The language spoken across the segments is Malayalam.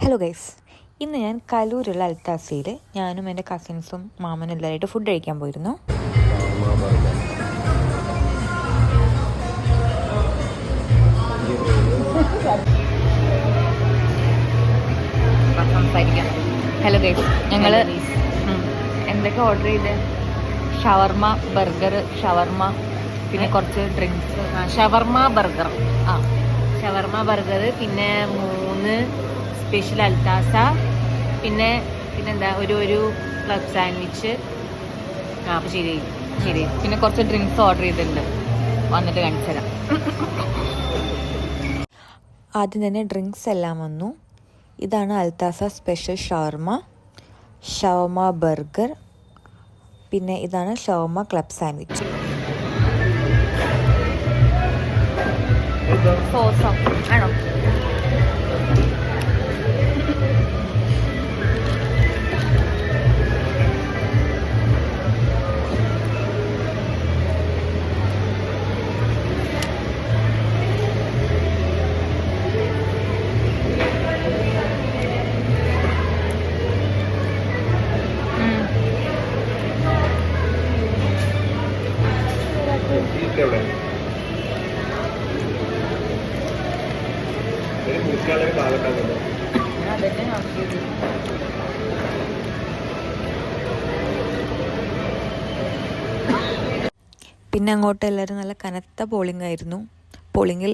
ഹലോ ഗൈസ്, ഇന്ന് ഞാൻ കലൂരുള്ള അൽത്താസയിൽ ഞാനും എൻ്റെ കസിൻസും മാമനും എല്ലാവരായിട്ട് ഫുഡ് കഴിക്കാൻ പോയിരുന്നു. സംസാരിക്കാം. ഹലോ ഗൈസ്, ഞങ്ങൾ എന്തൊക്കെ ഓർഡർ ചെയ്ത്? ഷവർമ, ബർഗർ, ഷവർമ, പിന്നെ കുറച്ച് ഡ്രിങ്ക്സ്. ഷവർമ ബർഗർ, ഷവർമ ബർഗർ, പിന്നെ 3 സ്പെഷ്യൽ അൽത്താസ, പിന്നെന്താ ഒരു ക്ലബ് സാൻഡ്വിച്ച്. അപ്പോൾ ശരി, പിന്നെ കുറച്ച് ഡ്രിങ്ക്സ് ഓർഡർ ചെയ്തിട്ടുണ്ട്, വന്നിട്ട് കാണിച്ചു തരാം. ആദ്യം തന്നെ ഡ്രിങ്ക്സ് എല്ലാം വന്നു. ഇതാണ് അൽത്താസ സ്പെഷ്യൽ ഷവർമ ബർഗർ, പിന്നെ ഇതാണ് ഷവർമ ക്ലബ് സാൻഡ്വിച്ച്. സോസോ ആണോ? പിന്നെ അങ്ങോട്ട് എല്ലാവരും നല്ല കനത്ത പോളിംഗ് ആയിരുന്നു. പോളിങ്ങിൽ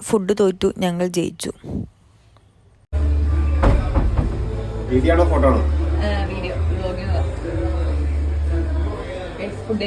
ഫുഡ് തോറ്റു, ഞങ്ങൾ ജയിച്ചു. Video food